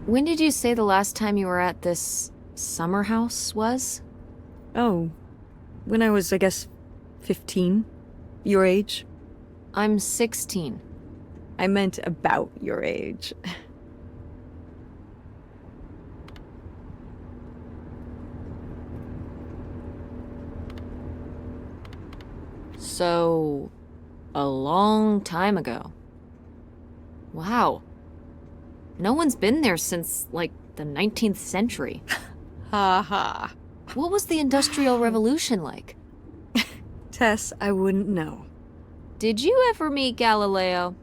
When did you say the last time you were at this summer house was? Oh, when I was, I guess, 15. Your age. I'm 16. I meant about your age. So, a long time ago. Wow. No one's been there since, like, the 19th century. Ha ha. What was the Industrial Revolution like? Tess, I wouldn't know. Did you ever meet Galileo?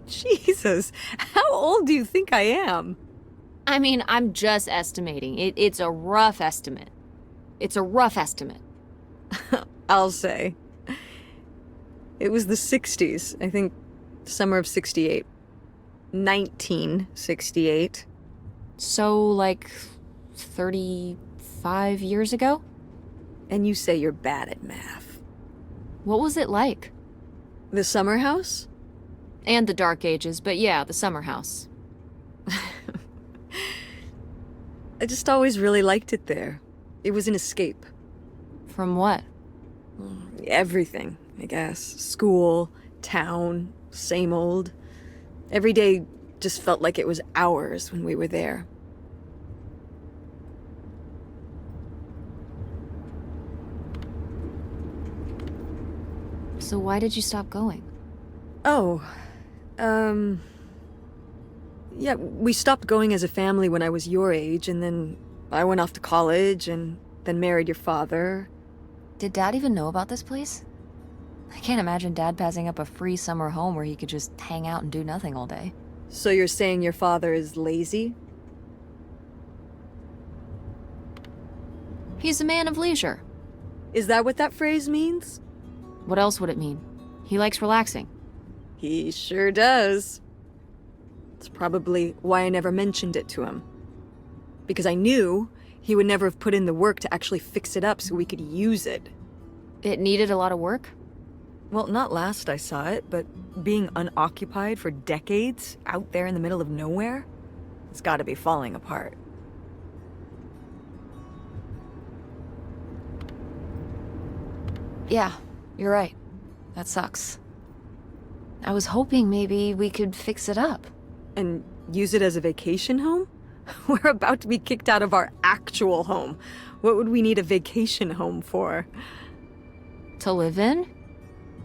Jesus, how old do you think I am? I mean, I'm just estimating. It's a rough estimate. It's a rough estimate. I'll say. It was the 60s, I think, summer of 68. 1968. So, like, 35 years ago? And you say you're bad at math. What was it like? The summer house? And the Dark Ages, but yeah, the summer house. I just always really liked it there. It was an escape. From what? Everything, I guess. School, town, same old. Every day just felt like it was hours when we were there. So why did you stop going? Oh, yeah, we stopped going as a family when I was your age, and then I went off to college, and then married your father. Did Dad even know about this place? I can't imagine Dad passing up a free summer home where he could just hang out and do nothing all day. So you're saying your father is lazy? He's a man of leisure. Is that what that phrase means? What else would it mean? He likes relaxing. He sure does. It's probably why I never mentioned it to him. Because I knew he would never have put in the work to actually fix it up so we could use it. It needed a lot of work? Well, not last I saw it, but being unoccupied for decades, out there in the middle of nowhere, it's gotta be falling apart. Yeah, you're right. That sucks. I was hoping maybe we could fix it up. And use it as a vacation home? We're about to be kicked out of our actual home. What would we need a vacation home for? To live in?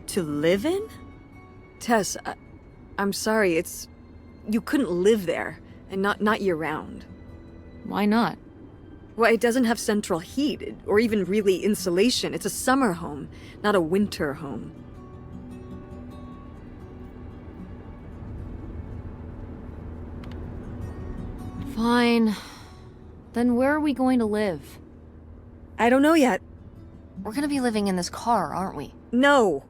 To live in? Tess, I'm sorry, you couldn't live there, and not year-round. Why not? Well, it doesn't have central heat, or even really insulation. It's a summer home, not a winter home. Fine. Then where are we going to live? I don't know yet. We're gonna be living in this car, aren't we? No!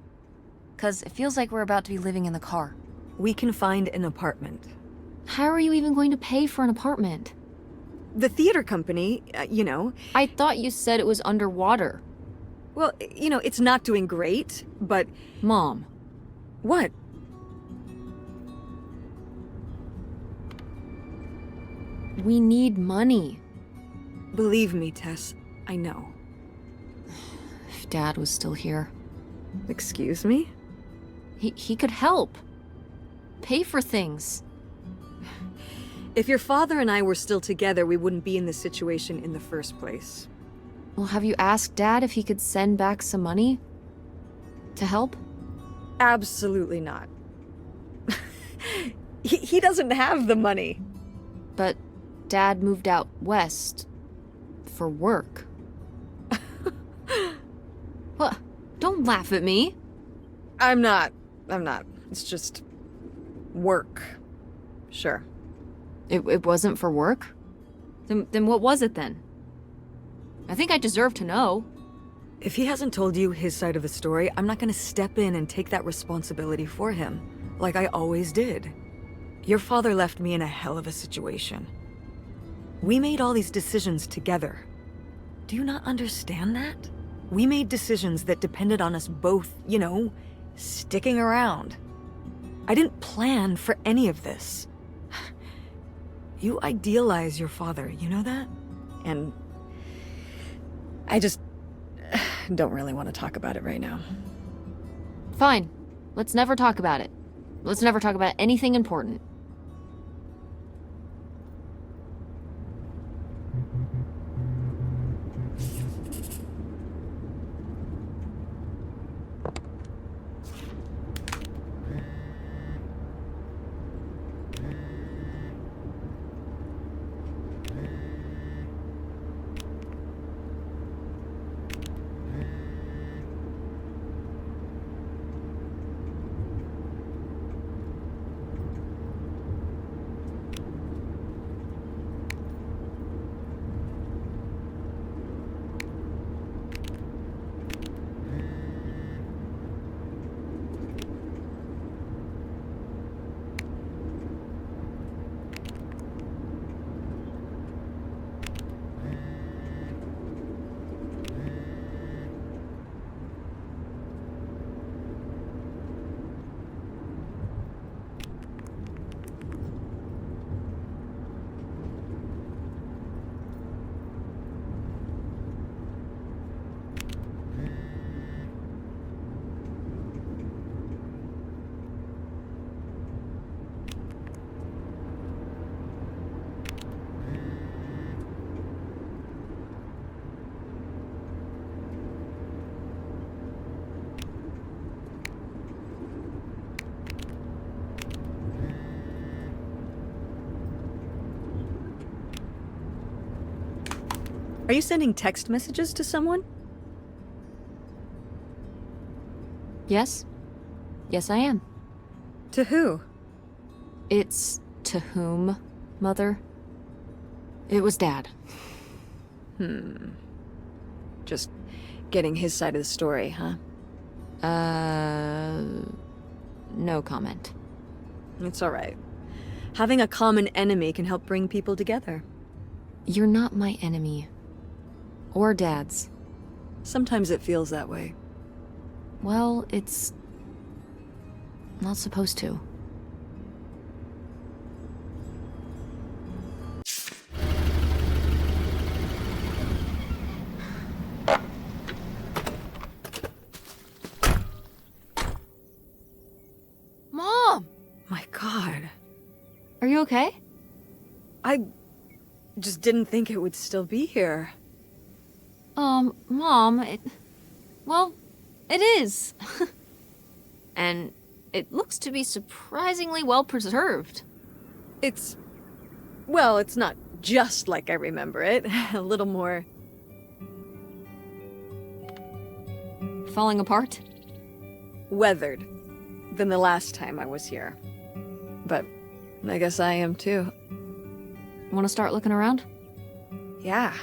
'Cause it feels like we're about to be living in the car. We can find an apartment. How are you even going to pay for an apartment? The theater company, you know. I thought you said it was underwater. Well, you know, it's not doing great, but... Mom. What? We need money. Believe me, Tess, I know. If Dad was still here. Excuse me? He could help. Pay for things. If your father and I were still together, we wouldn't be in this situation in the first place. Well, have you asked Dad if he could send back some money? To help? Absolutely not. He doesn't have the money. But Dad moved out west. For work. What? Don't laugh at me. I'm not. It's just... work. Sure. It wasn't for work? Then what was it then? I think I deserve to know. If he hasn't told you his side of the story, I'm not gonna step in and take that responsibility for him, like I always did. Your father left me in a hell of a situation. We made all these decisions together. Do you not understand that? We made decisions that depended on us both, you know, sticking around. I didn't plan for any of this. You idealize your father, you know that? And I just don't really want to talk about it right now. Fine. Let's never talk about it. Let's never talk about anything important. Are you sending text messages to someone? Yes? Yes, I am. To who? It's to whom, Mother? It was Dad. Just getting his side of the story, huh? No comment. It's all right. Having a common enemy can help bring people together. You're not my enemy. Or Dad's. Sometimes it feels that way. Well, it's not supposed to. Mom! My God. Are you okay? I just didn't think it would still be here. Mom, well, it is. And it looks to be surprisingly well preserved. Well, it's not just like I remember it. A little more Falling apart? weathered than the last time I was here. But I guess I am too. Want to start looking around? Yeah.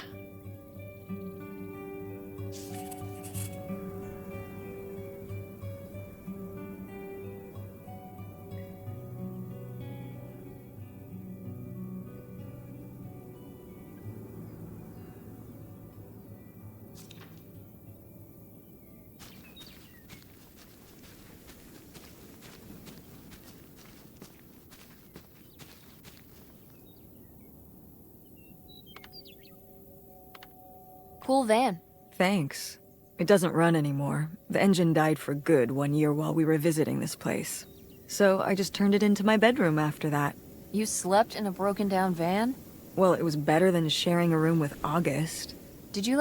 Cool van. Thanks. It doesn't run anymore. The engine died for good 1 year while we were visiting this place. So I just turned it into my bedroom after that. You slept in a broken down van? Well, it was better than sharing a room with August. Did you,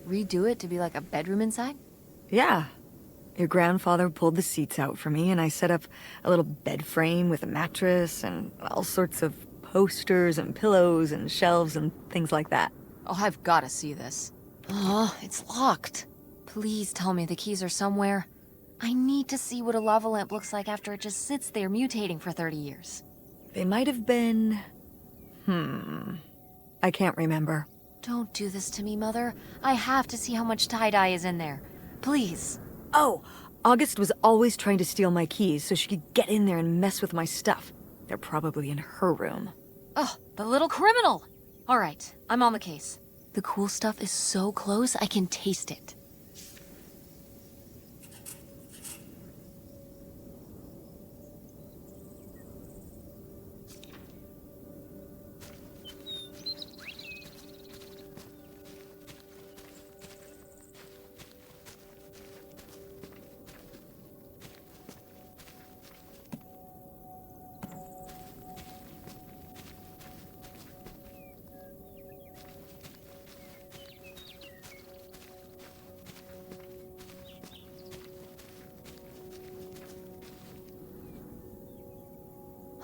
redo it to be like a bedroom inside? Yeah. Your grandfather pulled the seats out for me, and I set up a little bed frame with a mattress and all sorts of posters and pillows and shelves and things like that. Oh, I've got to see this. Oh, it's locked. Please tell me the keys are somewhere. I need to see what a lava lamp looks like after it just sits there mutating for 30 years. They might have been... I can't remember. Don't do this to me, Mother. I have to see how much tie-dye is in there. Please. Oh, August was always trying to steal my keys so she could get in there and mess with my stuff. They're probably in her room. Oh, the little criminal! All right, I'm on the case. The cool stuff is so close, I can taste it.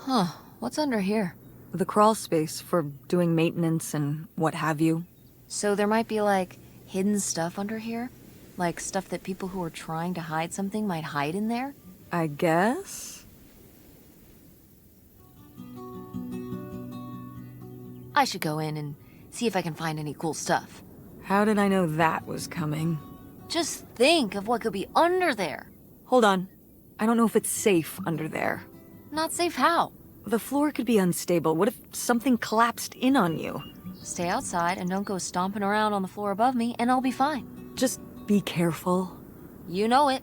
Huh, what's under here? The crawl space for doing maintenance and what have you. So there might be, like, hidden stuff under here? Like stuff that people who are trying to hide something might hide in there? I guess? I should go in and see if I can find any cool stuff. How did I know that was coming? Just think of what could be under there. Hold on. I don't know if it's safe under there. Not safe how? The floor could be unstable. What if something collapsed in on you? Stay outside and don't go stomping around on the floor above me, and I'll be fine. Just be careful. You know it.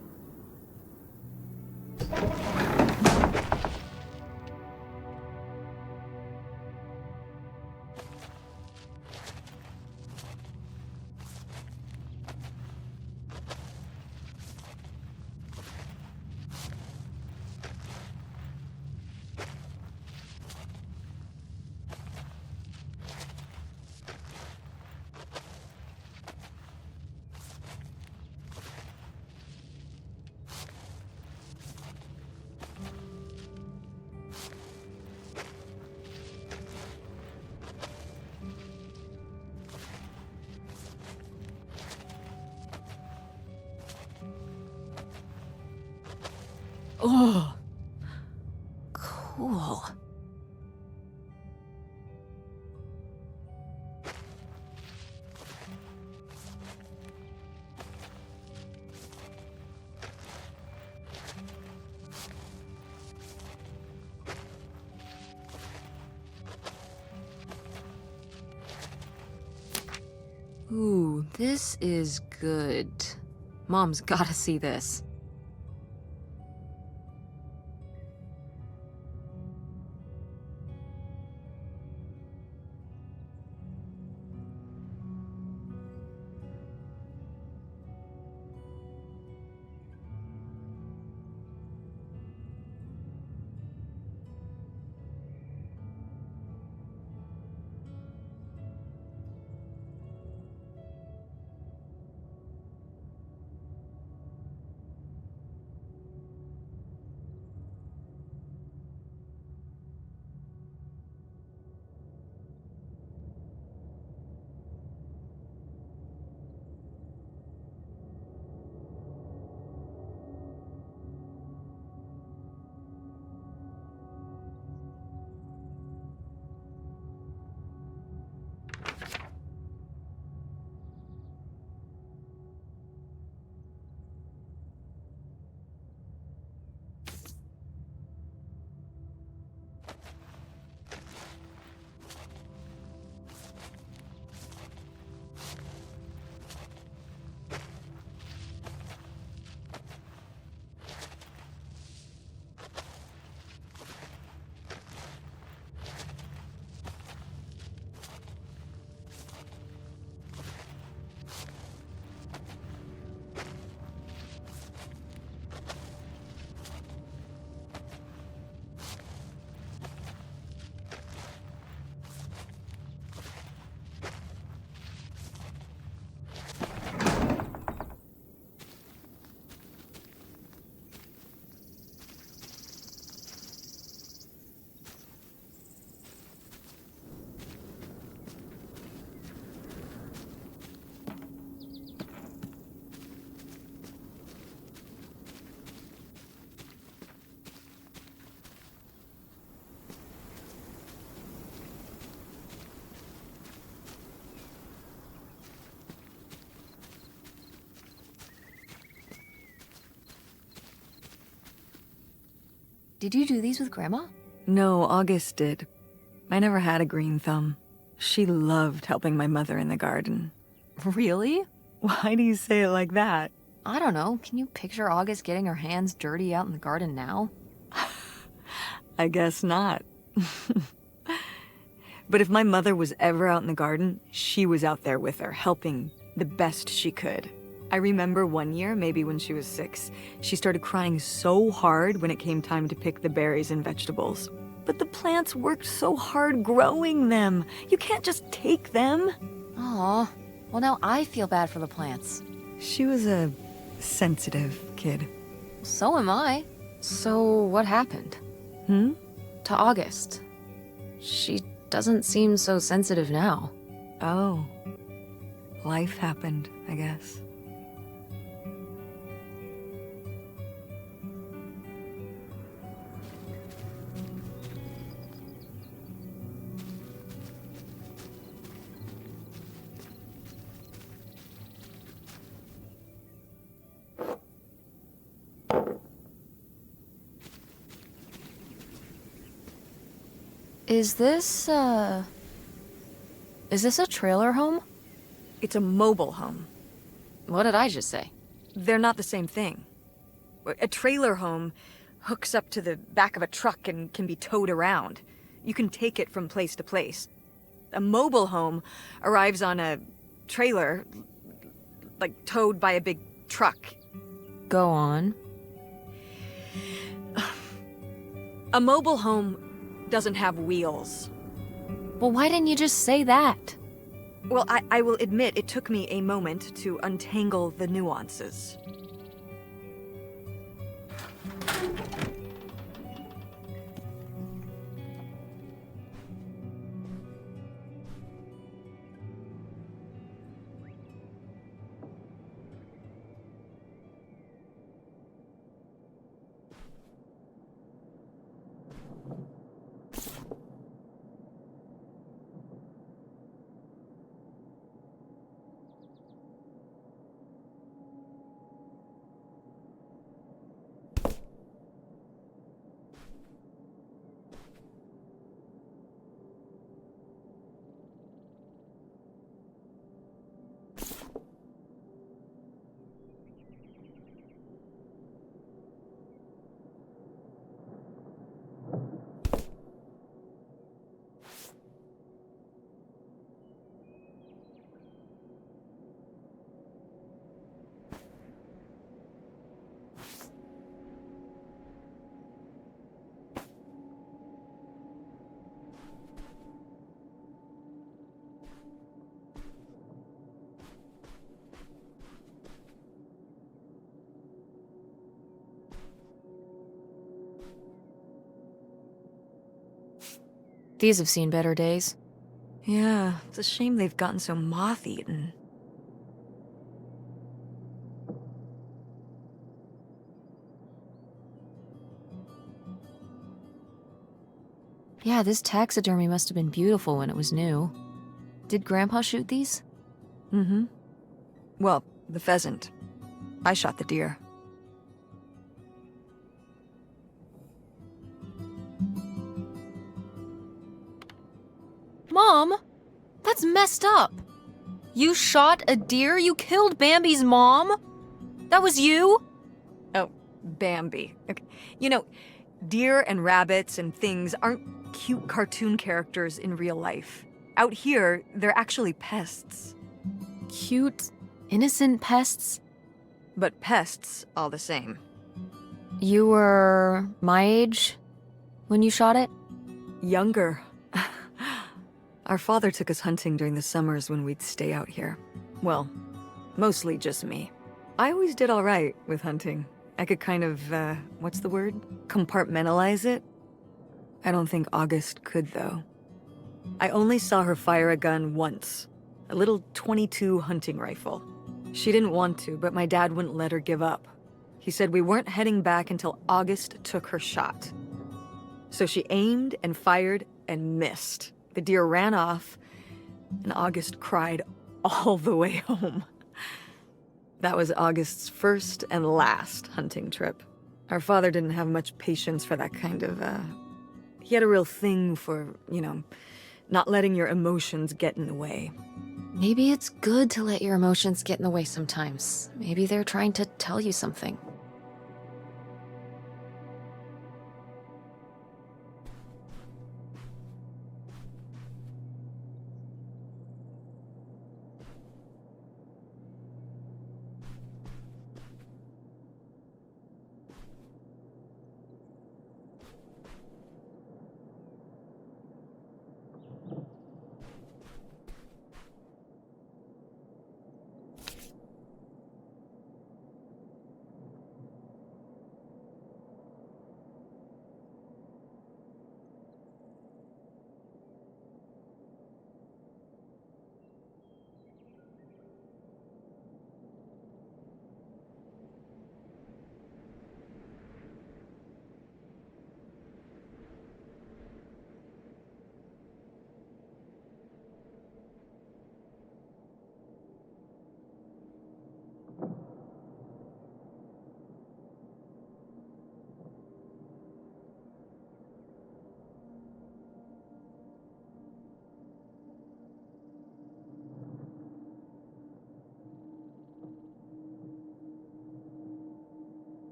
Oh. Cool. Ooh, this is good. Mom's gotta see this. Did you do these with Grandma? No, August did. I never had a green thumb. She loved helping my mother in the garden. Really? Why do you say it like that? I don't know. Can you picture August getting her hands dirty out in the garden now? I guess not. But if my mother was ever out in the garden, she was out there with her, helping the best she could. I remember one year, maybe when she was 6, she started crying so hard when it came time to pick the berries and vegetables. But the plants worked so hard growing them. You can't just take them. Aw. Well, now I feel bad for the plants. She was a sensitive kid. So am I. So what happened? to August. She doesn't seem so sensitive now. Oh. Life happened, I guess. Is this a trailer home? It's a mobile home. What did I just say? They're not the same thing. A trailer home hooks up to the back of a truck and can be towed around. You can take it from place to place. A mobile home arrives on a trailer, like towed by a big truck. Go on. A mobile home doesn't have wheels. Well, why didn't you just say that? Well, I will admit it took me a moment to untangle the nuances. These have seen better days. Yeah, it's a shame they've gotten so moth-eaten. Yeah, this taxidermy must have been beautiful when it was new. Did Grandpa shoot these? Mm-hmm. Well, the pheasant. I shot the deer. Mom! That's messed up! You shot a deer? You killed Bambi's mom? That was you? Oh, Bambi. Okay. You know, deer and rabbits and things aren't cute cartoon characters in real life. Out here, they're actually pests. Cute, innocent pests? But pests all the same. You were my age when you shot it? Younger. Our father took us hunting during the summers when we'd stay out here. Well, mostly just me. I always did all right with hunting. I could kind of, what's the word? Compartmentalize it? I don't think August could, though. I only saw her fire a gun once. A little .22 hunting rifle. She didn't want to, but my dad wouldn't let her give up. He said we weren't heading back until August took her shot. So she aimed and fired and missed. The deer ran off, and August cried all the way home. That was August's first and last hunting trip. Our father didn't have much patience for that kind of, He had a real thing for, not letting your emotions get in the way. Maybe it's good to let your emotions get in the way sometimes. Maybe they're trying to tell you something.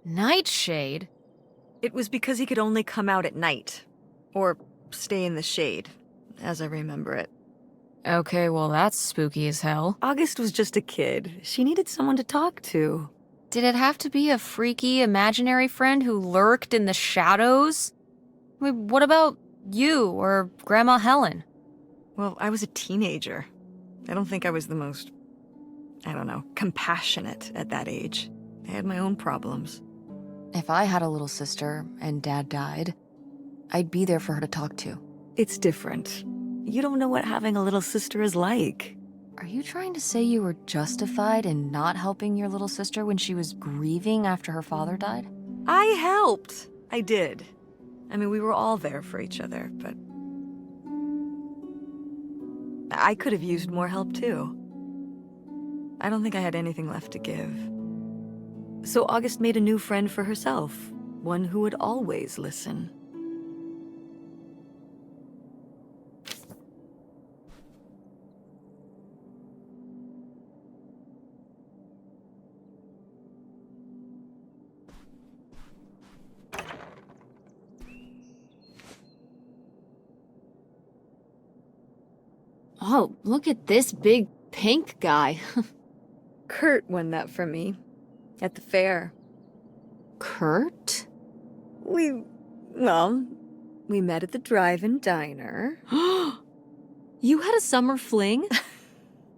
Nightshade? It was because he could only come out at night. Or stay in the shade, as I remember it. Okay, well that's spooky as hell. August was just a kid. She needed someone to talk to. Did it have to be a freaky, imaginary friend who lurked in the shadows? I mean, what about you or Grandma Helen? Well, I was a teenager. I don't think I was the most, compassionate at that age. I had my own problems. If I had a little sister and Dad died, I'd be there for her to talk to. It's different. You don't know what having a little sister is like. Are you trying to say you were justified in not helping your little sister when she was grieving after her father died? I helped. I did. I mean, we were all there for each other, but I could have used more help too. I don't think I had anything left to give. So August made a new friend for herself, one who would always listen. Oh, look at this big pink guy. Kurt won that from me at the fair. Kurt? We met at the drive-in diner. You had a summer fling?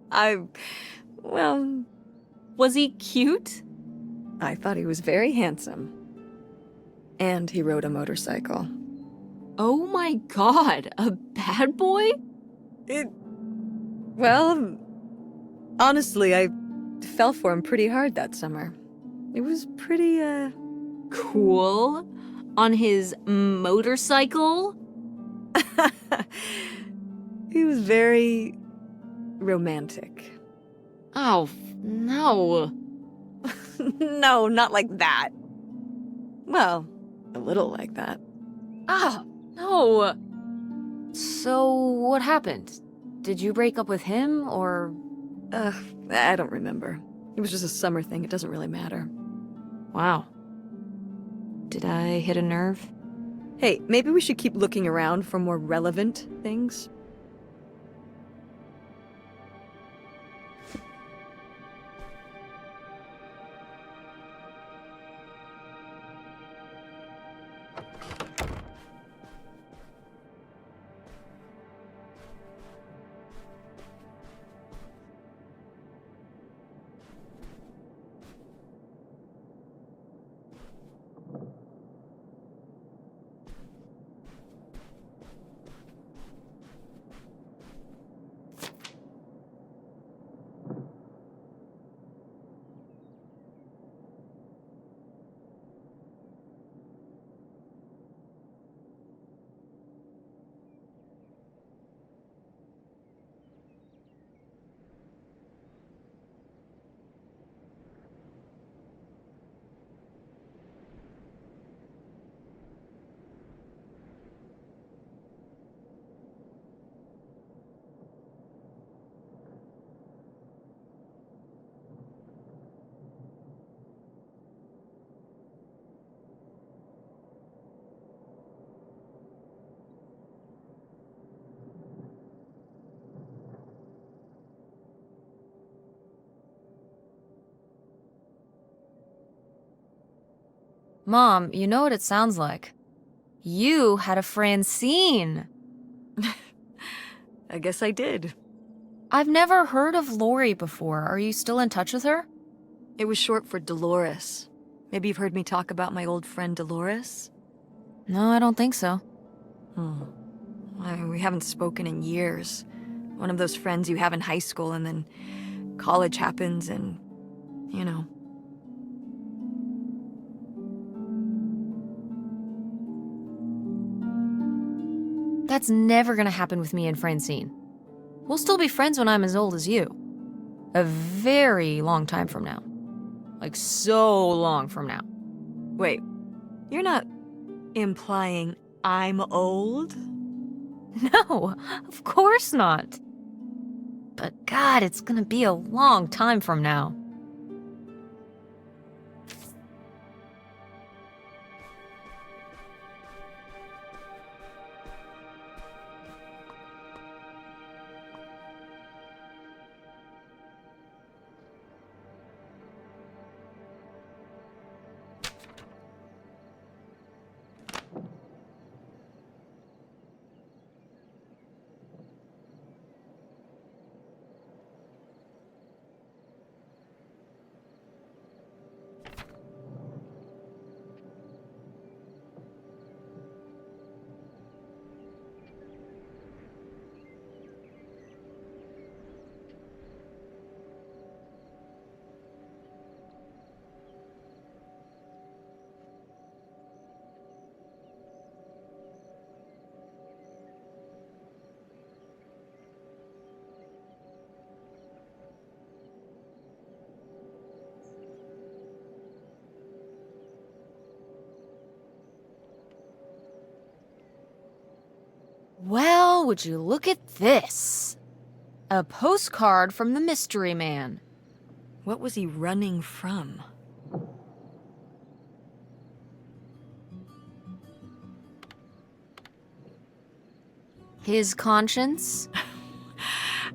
Was he cute? I thought he was very handsome. And he rode a motorcycle. Oh my god, a bad boy? Honestly, I fell for him pretty hard that summer. It was pretty, Cool. On his motorcycle? He was very romantic. Oh, no. No, not like that. Well, a little like that. Ah, no. So, what happened? Did you break up with him, or...? I don't remember. It was just a summer thing. It doesn't really matter. Wow. Did I hit a nerve? Hey, maybe we should keep looking around for more relevant things. Mom, you know what it sounds like. You had a Francine. I guess I did. I've never heard of Lori before. Are you still in touch with her? It was short for Dolores. Maybe you've heard me talk about my old friend Dolores? No, I don't think so. I mean, we haven't spoken in years. One of those friends you have in high school and then college happens and you know. That's never gonna happen with me and Francine. We'll still be friends when I'm as old as you. A very long time from now. Like, so long from now. Wait, you're not implying I'm old? No, of course not. But God, it's gonna be a long time from now. Well, would you look at this? A postcard from the mystery man. What was he running from? His conscience?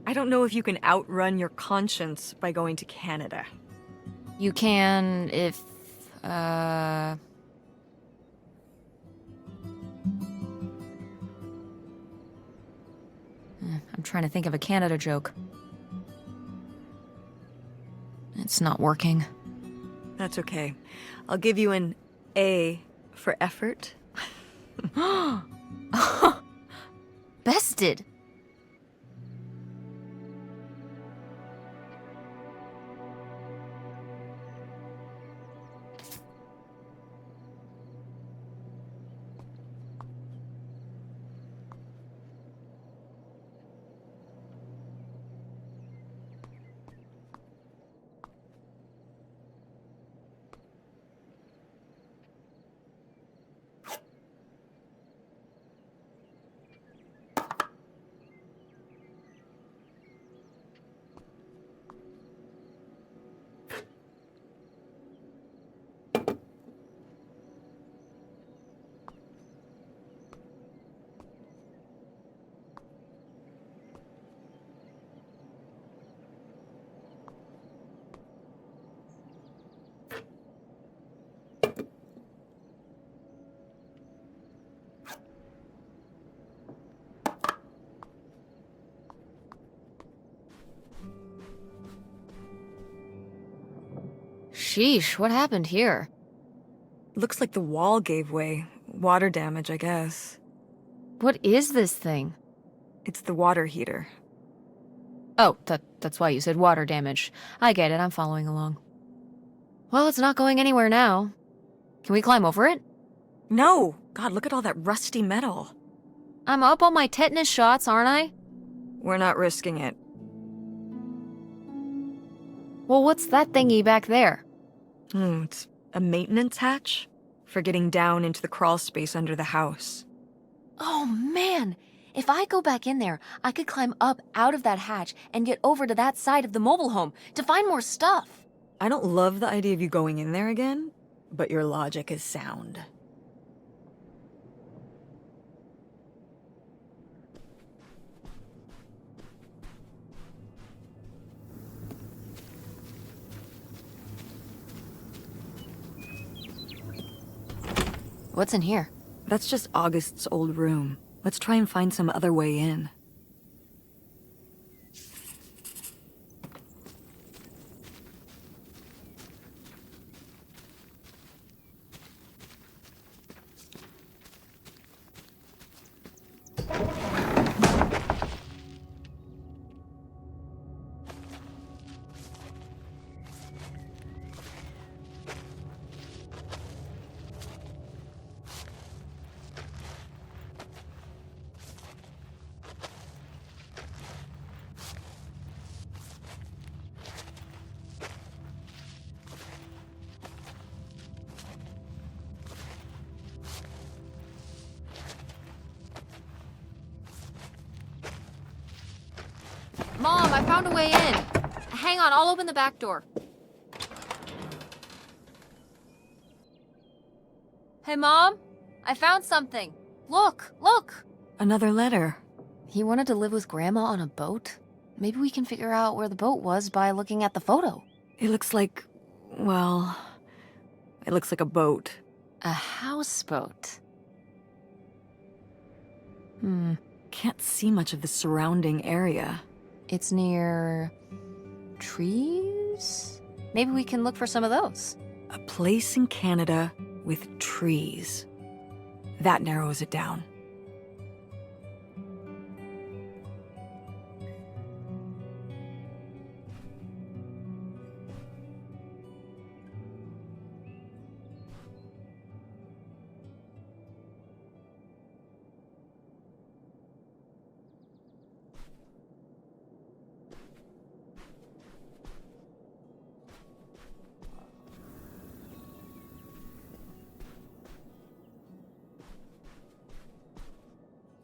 I don't know if you can outrun your conscience by going to Canada. You can if, I'm trying to think of a Canada joke. It's not working. That's okay. I'll give you an A for effort. Bested. Sheesh, what happened here? Looks like the wall gave way. Water damage, I guess. What is this thing? It's the water heater. Oh, that's why you said water damage. I get it, I'm following along. Well, it's not going anywhere now. Can we climb over it? No! God, look at all that rusty metal. I'm up on my tetanus shots, aren't I? We're not risking it. Well, what's that thingy back there? It's a maintenance hatch for getting down into the crawl space under the house. Oh, man! If I go back in there, I could climb up out of that hatch and get over to that side of the mobile home to find more stuff. I don't love the idea of you going in there again, but your logic is sound. What's in here? That's just August's old room. Let's try and find some other way in. Mom, I found a way in. Hang on, I'll open the back door. Hey, Mom? I found something. Look, look! Another letter. He wanted to live with Grandma on a boat? Maybe we can figure out where the boat was by looking at the photo. It looks like, well, it looks like a boat. A houseboat. Can't see much of the surrounding area. It's near trees? Maybe we can look for some of those. A place in Canada with trees. That narrows it down.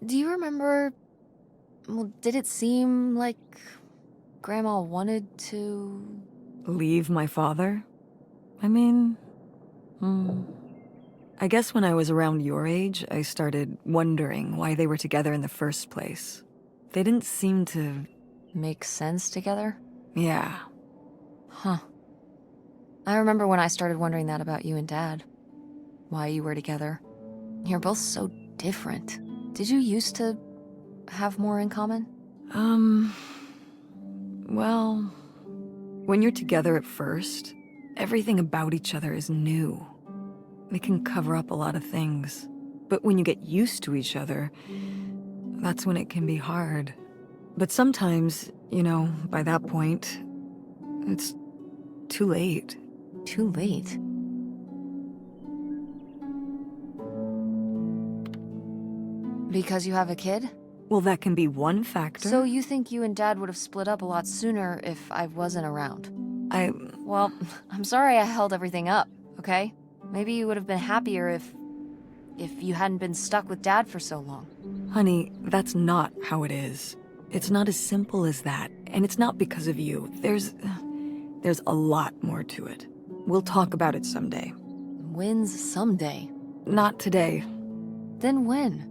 Do you remember... Well, did it seem like Grandma wanted to... Leave my father? I mean, I guess when I was around your age, I started wondering why they were together in the first place. They didn't seem to... make sense together? Yeah. Huh. I remember when I started wondering that about you and Dad. Why you were together. You're both so different. Did you used to have more in common? Well, when you're together at first, everything about each other is new. They can cover up a lot of things. But when you get used to each other, that's when it can be hard. But sometimes, you know, by that point, it's too late. Too late. Because you have a kid? Well, that can be one factor. So you think you and Dad would have split up a lot sooner if I wasn't around? Well, I'm sorry I held everything up, okay? Maybe you would have been happier if you hadn't been stuck with Dad for so long. Honey, that's not how it is. It's not as simple as that, and it's not because of you. There's a lot more to it. We'll talk about it someday. When's someday? Not today. Then when?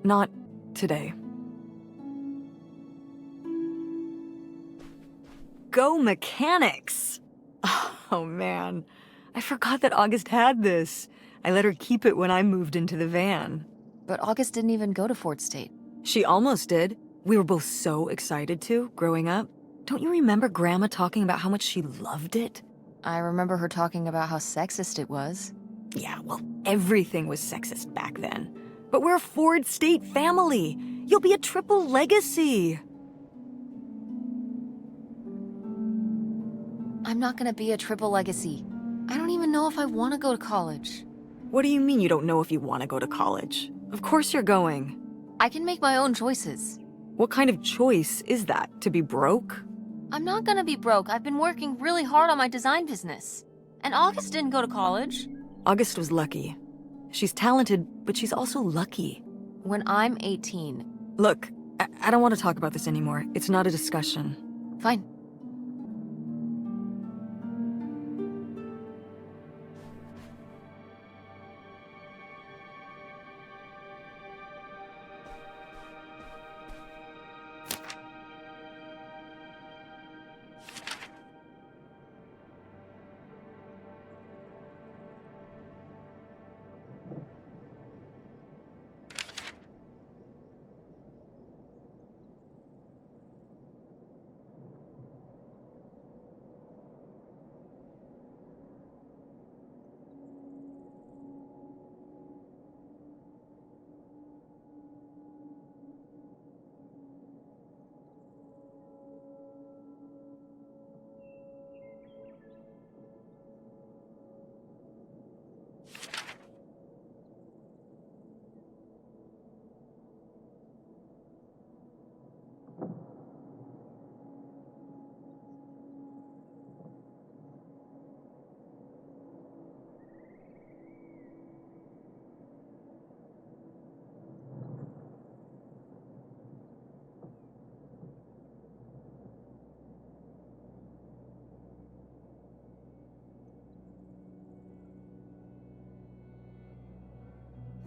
Not today. Go mechanics! Oh man, I forgot that August had this. I let her keep it when I moved into the van. But August didn't even go to Fort State. She almost did. We were both so excited to, growing up. Don't you remember Grandma talking about how much she loved it? I remember her talking about how sexist it was. Yeah, well, everything was sexist back then. But we're a Ford State family. You'll be a triple legacy. I'm not gonna be a triple legacy. I don't even know if I want to go to college. What do you mean you don't know if you want to go to college? Of course you're going. I can make my own choices. What kind of choice is that? To be broke? I'm not gonna be broke. I've been working really hard on my design business. And August didn't go to college. August was lucky. She's talented, but she's also lucky. When I'm 18. Look, I don't want to talk about this anymore. It's not a discussion. Fine.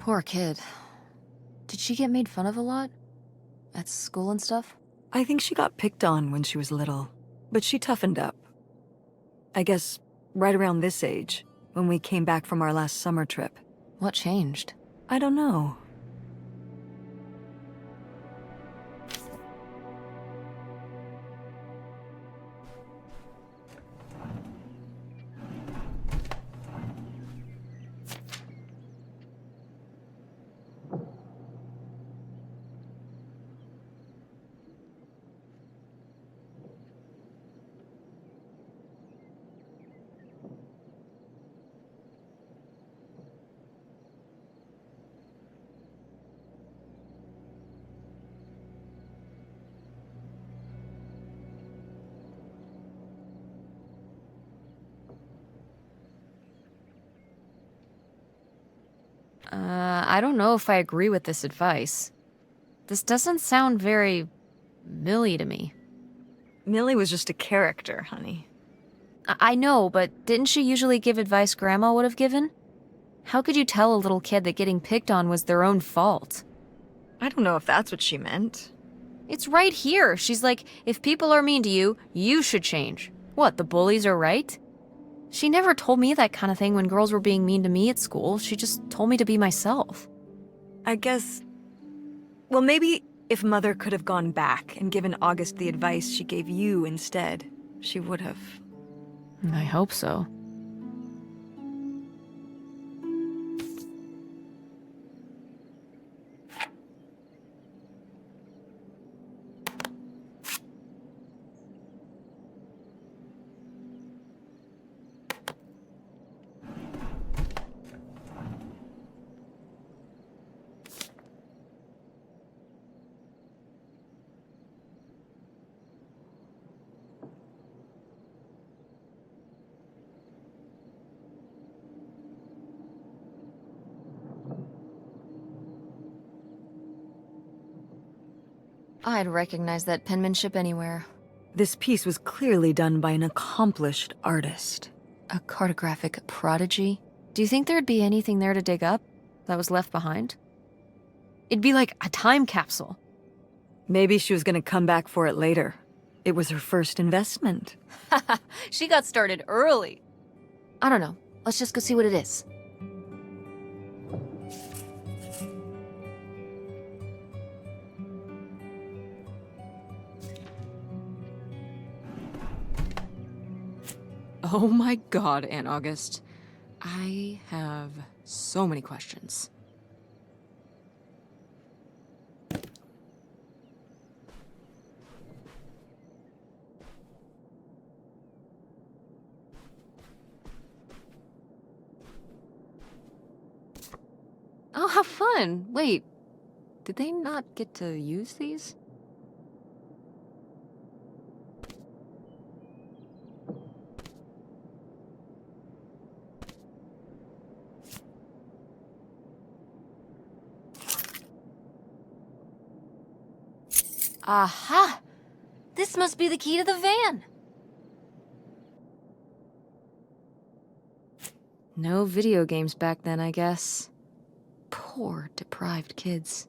Poor kid. Did she get made fun of a lot? At school and stuff? I think she got picked on when she was little, but she toughened up. I guess right around this age, when we came back from our last summer trip. What changed? I don't know. I don't know if I agree with this advice. This doesn't sound very Millie to me. Millie was just a character, honey. I know, but didn't she usually give advice Grandma would have given? How could you tell a little kid that getting picked on was their own fault? I don't know if that's what she meant. It's right here. She's like, if people are mean to you, you should change. What, the bullies are right? She never told me that kind of thing when girls were being mean to me at school. She just told me to be myself. I guess... Well, maybe if Mother could have gone back and given August the advice she gave you instead, she would have. I hope so. I'd recognize that penmanship anywhere. This piece was clearly done by an accomplished artist. A cartographic prodigy? Do you think there'd be anything there to dig up that was left behind? It'd be like a time capsule. Maybe she was gonna come back for it later. It was her first investment. She got started early. I don't know. Let's just go see what it is. Oh my god, Aunt August. I have so many questions. Oh, how fun! Wait, did they not get to use these? Aha! This must be the key to the van! No video games back then, I guess. Poor, deprived kids.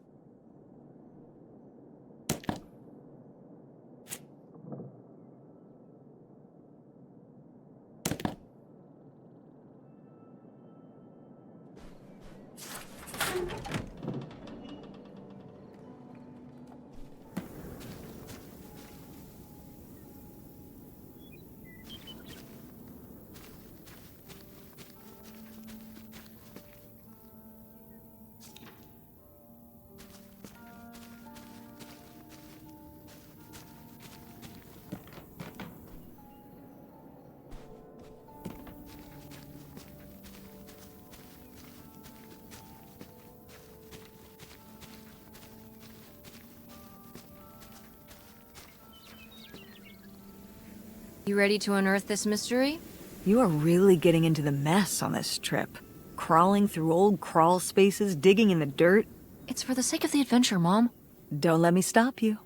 You ready to unearth this mystery? You are really getting into the mess on this trip. Crawling through old crawl spaces, digging in the dirt. It's for the sake of the adventure, Mom. Don't let me stop you.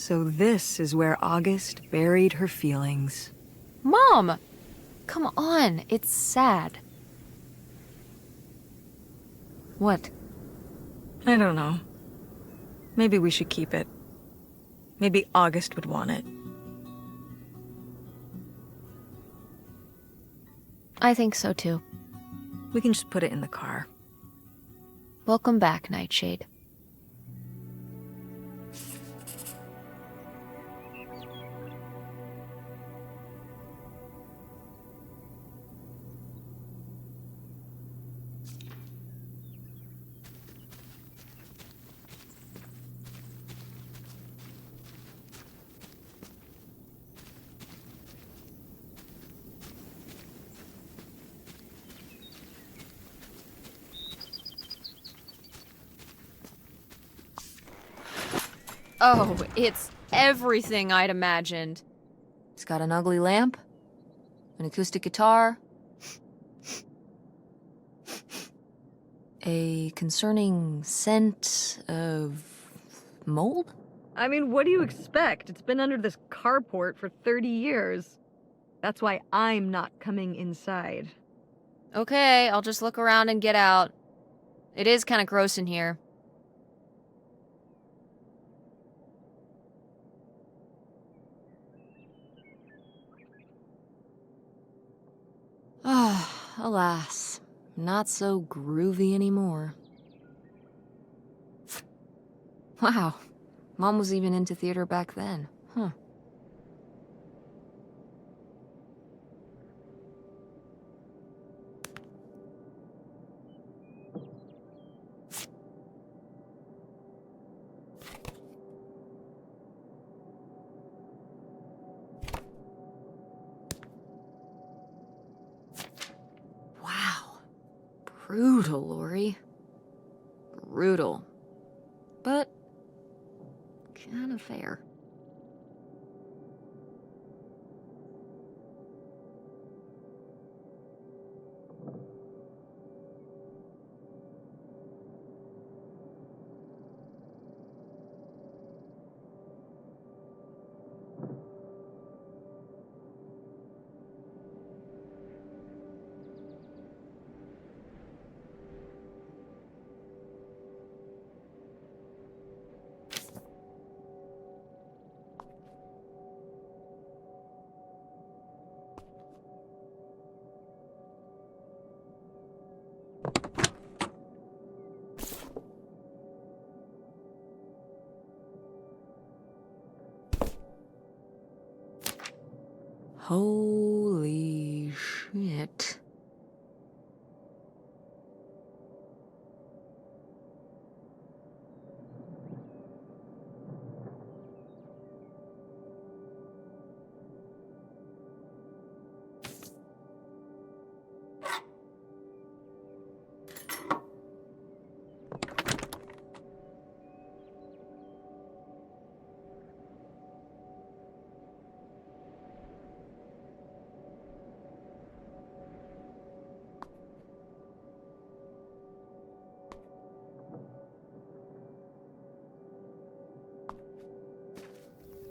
So this is where August buried her feelings. Mom! Come on, it's sad. What? I don't know. Maybe we should keep it. Maybe August would want it. I think so too. We can just put it in the car. Welcome back, Nightshade. Oh, it's everything I'd imagined. It's got an ugly lamp, an acoustic guitar, a concerning scent of mold? I mean, what do you expect? It's been under this carport for 30 years. That's why I'm not coming inside. Okay, I'll just look around and get out. It is kind of gross in here. Ah, alas, not so groovy anymore. Wow, Mom was even into theater back then, huh? Wow. Brutal, Lori. Brutal. But kind of fair. Holy shit.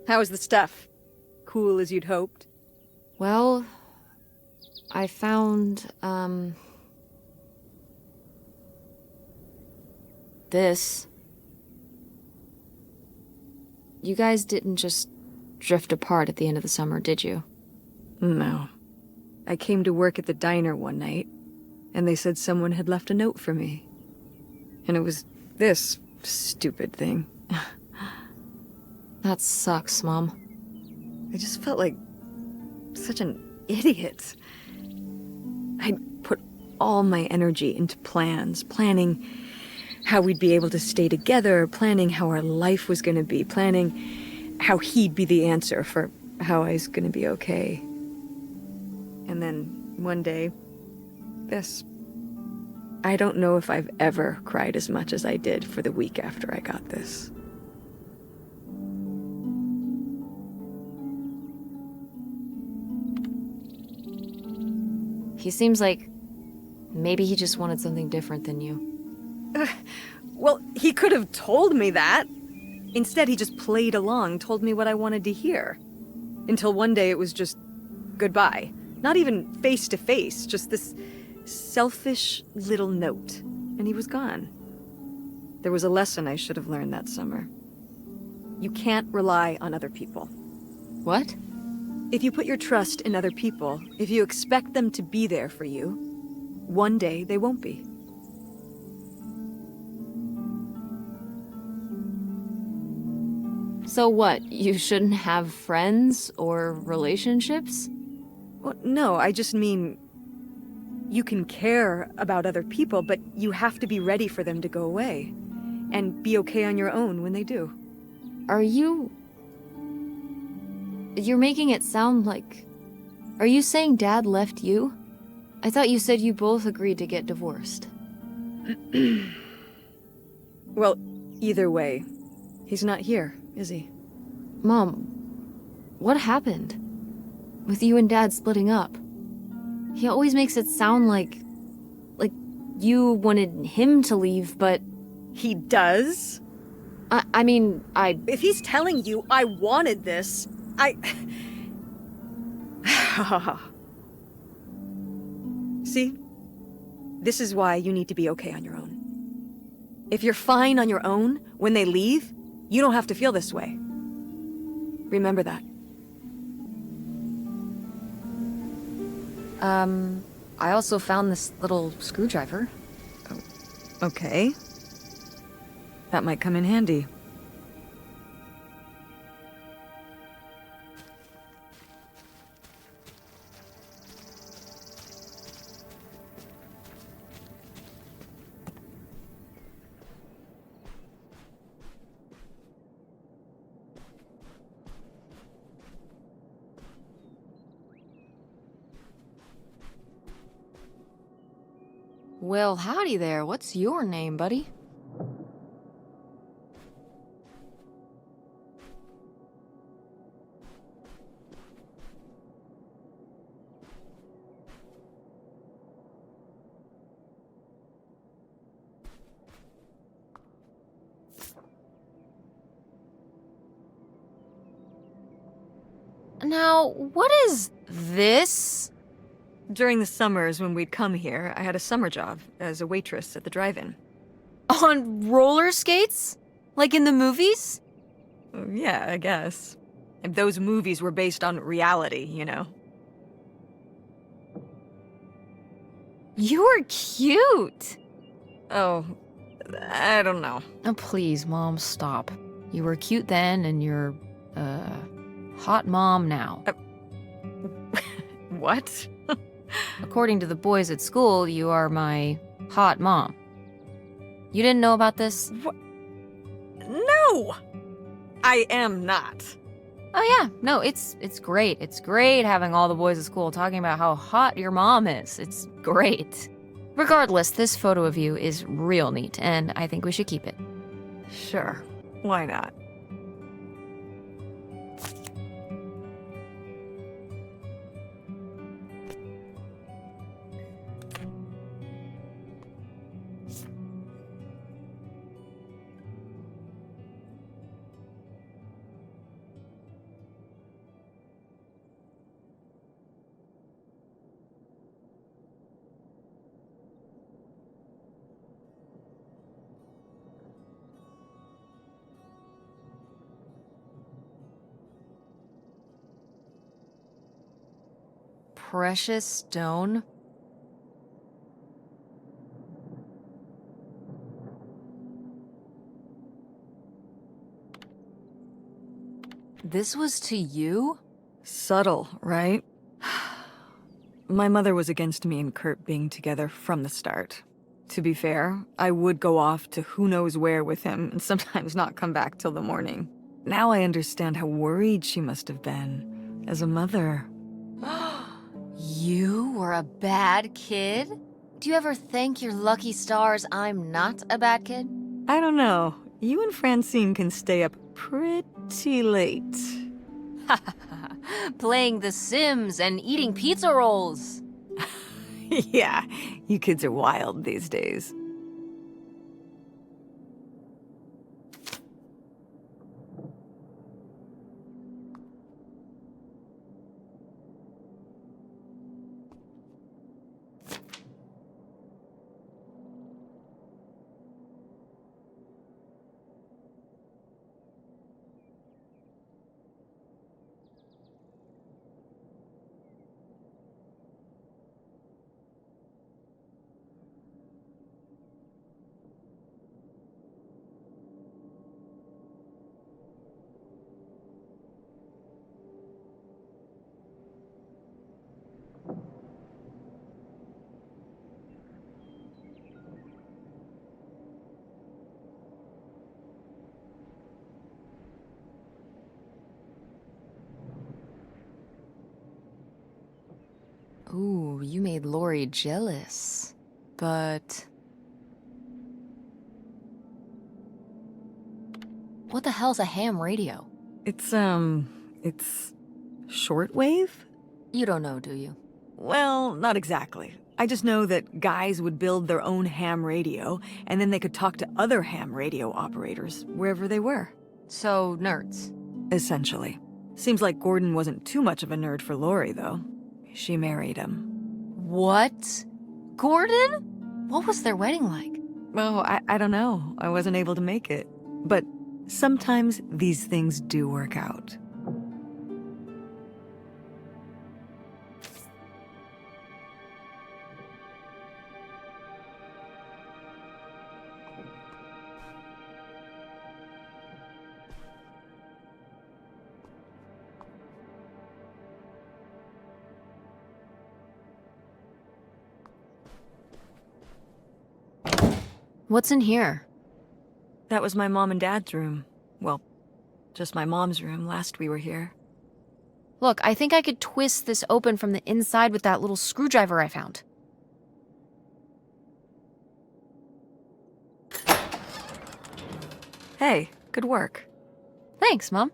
How was the stuff? Cool as you'd hoped? Well, I found, this. You guys didn't just drift apart at the end of the summer, did you? No. I came to work at the diner one night, and they said someone had left a note for me. And it was this stupid thing. That sucks, Mom. I just felt like such an idiot. I'd put all my energy into plans, planning how we'd be able to stay together, planning how our life was going to be, planning how he'd be the answer for how I was going to be okay. And then one day, this. I don't know if I've ever cried as much as I did for the week after I got this. He seems like maybe he just wanted something different than you. Well, he could have told me that. Instead, he just played along, told me what I wanted to hear. Until one day it was just goodbye. Not even face to face, just this selfish little note. And he was gone. There was a lesson I should have learned that summer. You can't rely on other people. What? If you put your trust in other people, if you expect them to be there for you, one day they won't be. So what, you shouldn't have friends or relationships? Well, no, I just mean you can care about other people, but you have to be ready for them to go away. And be okay on your own when they do. You're making it sound like... Are you saying Dad left you? I thought you said you both agreed to get divorced. Well, either way, he's not here, is he? Mom, what happened? With you and Dad splitting up? He always makes it sound like you wanted him to leave, but... He does? I mean, If he's telling you I wanted this, See? This is why you need to be okay on your own. If you're fine on your own, when they leave, you don't have to feel this way. Remember that. I also found this little screwdriver. Okay. That might come in handy. Well, howdy there. What's your name, buddy? Now, what is this? During the summers when we'd come here, I had a summer job as a waitress at the drive-in. On roller skates? Like in the movies? Yeah, I guess. And those movies were based on reality, you know. You were cute! Oh, I don't know. Oh, please, Mom, stop. You were cute then, and you're, hot mom now. What? According to the boys at school, you are my hot mom. You didn't know about this? What? No! I am not. Oh yeah, no, it's great. It's great having all the boys at school talking about how hot your mom is. It's great. Regardless, this photo of you is real neat, and I think we should keep it. Sure. Why not? Precious stone? This was to you? Subtle, right? My mother was against me and Kurt being together from the start. To be fair, I would go off to who knows where with him and sometimes not come back till the morning. Now I understand how worried she must have been as a mother. You were a bad kid? Do you ever thank your lucky stars I'm not a bad kid? I don't know. You and Francine can stay up pretty late. Playing The Sims and eating pizza rolls. Yeah, you kids are wild these days. Ooh, you made Lori jealous. But... what the hell's a ham radio? It's shortwave? You don't know, do you? Well, not exactly. I just know that guys would build their own ham radio, and then they could talk to other ham radio operators, wherever they were. So, nerds. Essentially. Seems like Gordon wasn't too much of a nerd for Lori, though. She married him. What? Gordon? What was their wedding like? Oh, I don't know. I wasn't able to make it. But sometimes these things do work out. What's in here? That was my mom and dad's room. Well, just my mom's room last we were here. Look, I think I could twist this open from the inside with that little screwdriver I found. Hey, good work. Thanks, Mom.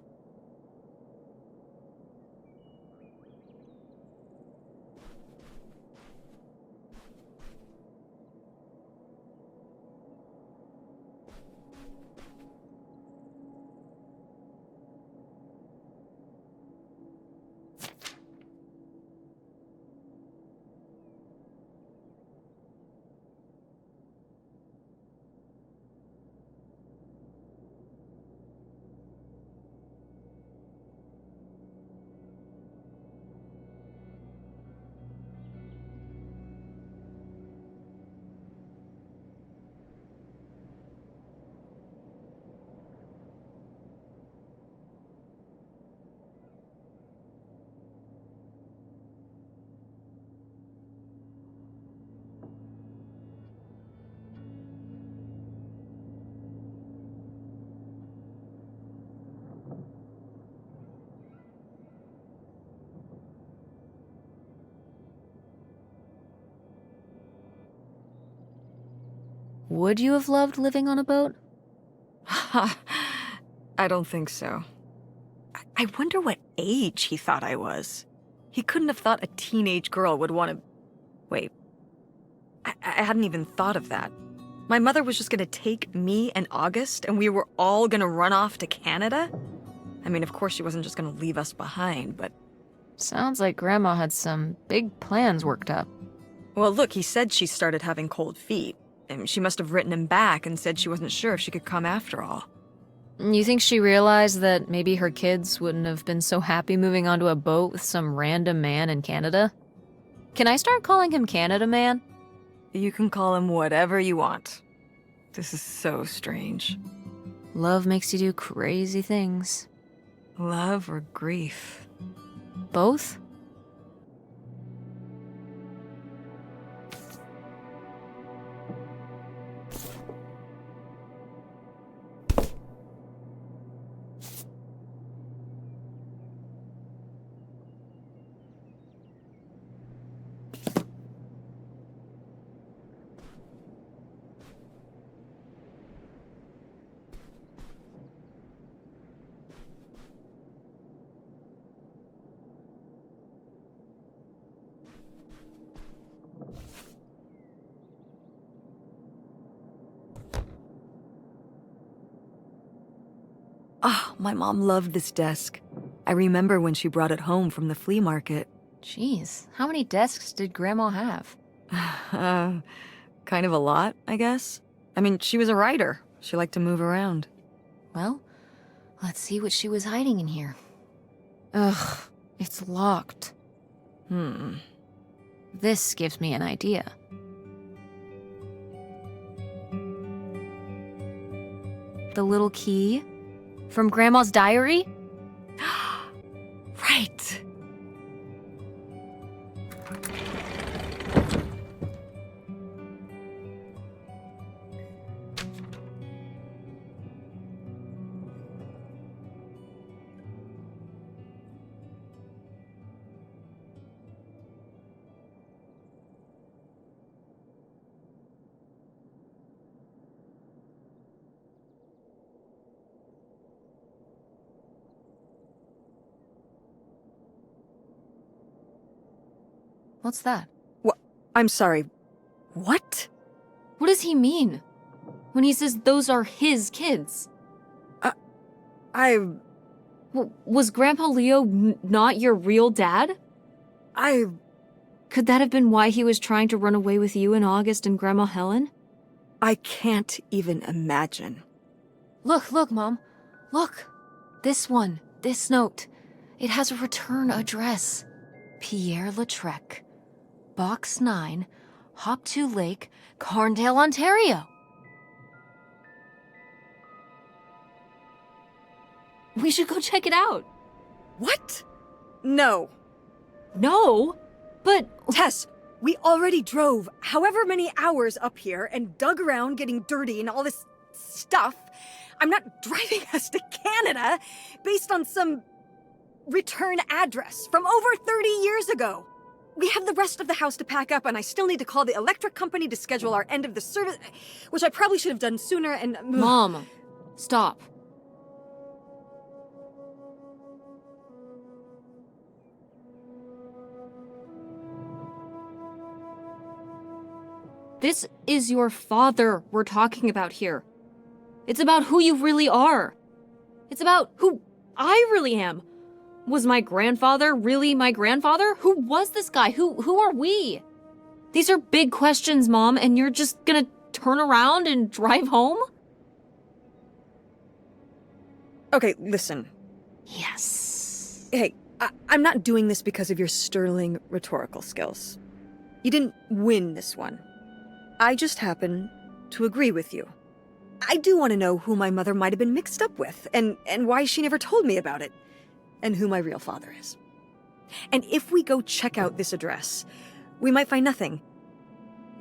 Would you have loved living on a boat? I don't think so. I wonder what age he thought I was. He couldn't have thought a teenage girl would want to... Wait. I hadn't even thought of that. My mother was just gonna take me and August, and we were all gonna run off to Canada? I mean, of course she wasn't just gonna leave us behind, but... Sounds like Grandma had some big plans worked up. Well, look, he said she started having cold feet. And she must have written him back and said she wasn't sure if she could come after all. You think she realized that maybe her kids wouldn't have been so happy moving onto a boat with some random man in Canada? Can I start calling him Canada Man? You can call him whatever you want. This is so strange. Love makes you do crazy things. Love or grief? Both? Oh, my mom loved this desk. I remember when she brought it home from the flea market. Jeez, how many desks did Grandma have? Kind of a lot, I guess. I mean, she was a writer. She liked to move around. Well, let's see what she was hiding in here. Ugh, it's locked. This gives me an idea. The little key? From Grandma's diary? Right. What's that? What? I'm sorry. What? What does he mean? When he says those are his kids? I... Was Grandpa Leo not your real dad? Could that have been why he was trying to run away with you and August and Grandma Helen? I can't even imagine. Look, Mom. Look. This one. This note. It has a return address. Pierre Lautrec. Box 9, Hop2 Lake, Carndale, Ontario. We should go check it out. What? No. No? But... Tess, we already drove however many hours up here and dug around getting dirty and all this stuff. I'm not driving us to Canada based on some return address from over 30 years ago. We have the rest of the house to pack up, and I still need to call the electric company to schedule our end of the service, which I probably should have done sooner, and... Mom, stop. This is your father we're talking about here. It's about who you really are. It's about who I really am. Was my grandfather really my grandfather? Who was this guy? Who are we? These are big questions, Mom, and you're just gonna turn around and drive home? Okay, listen. Yes. Hey, I'm not doing this because of your sterling rhetorical skills. You didn't win this one. I just happen to agree with you. I do want to know who my mother might have been mixed up with, and why she never told me about it, and who my real father is. And if we go check out this address, we might find nothing.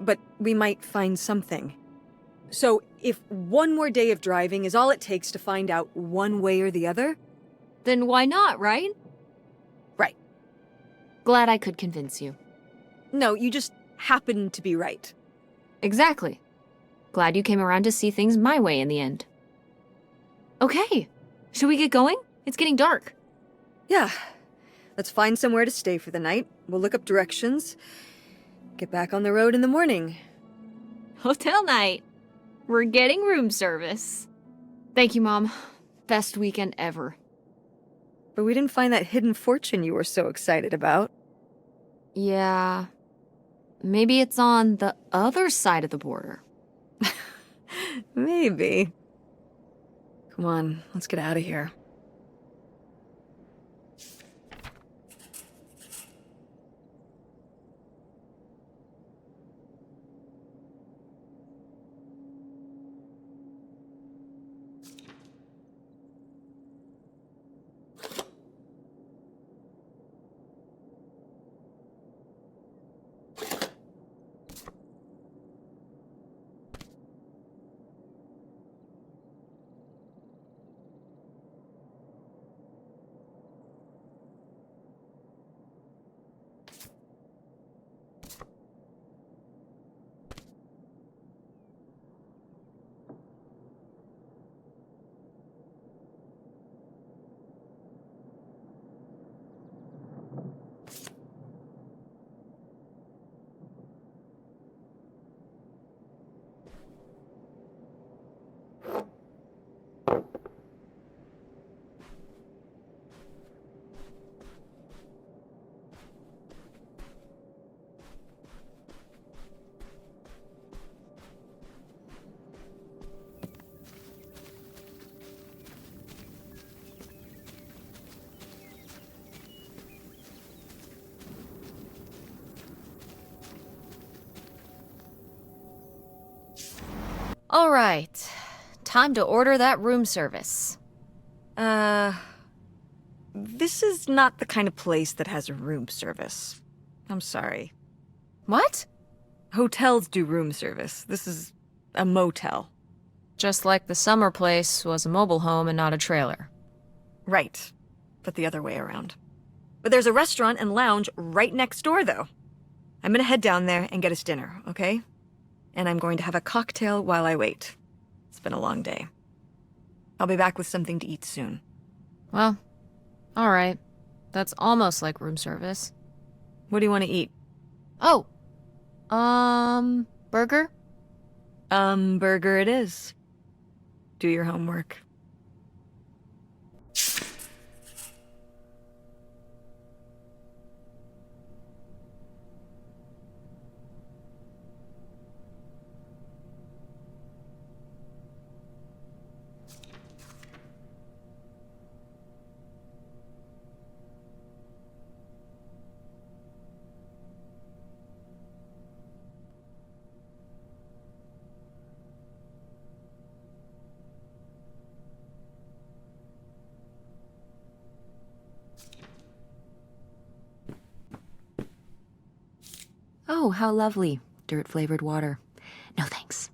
But we might find something. So if one more day of driving is all it takes to find out one way or the other... Then why not, right? Right. Glad I could convince you. No, you just happen to be right. Exactly. Glad you came around to see things my way in the end. Okay, should we get going? It's getting dark. Yeah. Let's find somewhere to stay for the night. We'll look up directions. Get back on the road in the morning. Hotel night. We're getting room service. Thank you, Mom. Best weekend ever. But we didn't find that hidden fortune you were so excited about. Yeah. Maybe it's on the other side of the border. Maybe. Come on, let's get out of here. All right. Time to order that room service. This is not the kind of place that has a room service. I'm sorry. What? Hotels do room service. This is a motel. Just like the summer place was a mobile home and not a trailer. Right. But the other way around. But there's a restaurant and lounge right next door, though. I'm gonna head down there and get us dinner, okay? And I'm going to have a cocktail while I wait. It's been a long day. I'll be back with something to eat soon. Well, all right. That's almost like room service. What do you want to eat? Oh, burger? Burger it is. Do your homework. Oh, how lovely. Dirt-flavored water. No thanks.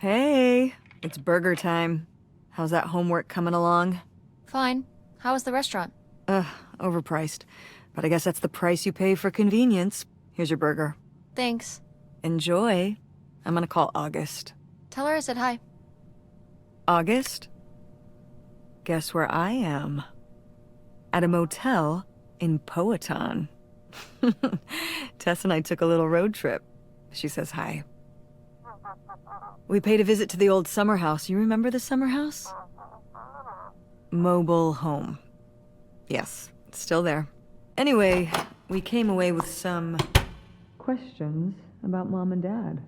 Hey, it's burger time. How's that homework coming along? Fine. How was the restaurant? Overpriced. But I guess that's the price you pay for convenience. Here's your burger. Thanks. Enjoy. I'm gonna call August. Tell her I said hi. August? Guess where I am? At a motel in Powhatan. Tess and I took a little road trip. She says hi. We paid a visit to the old summer house. You remember the summer house? Mobile home. Yes, it's still there. Anyway, we came away with some questions about Mom and Dad.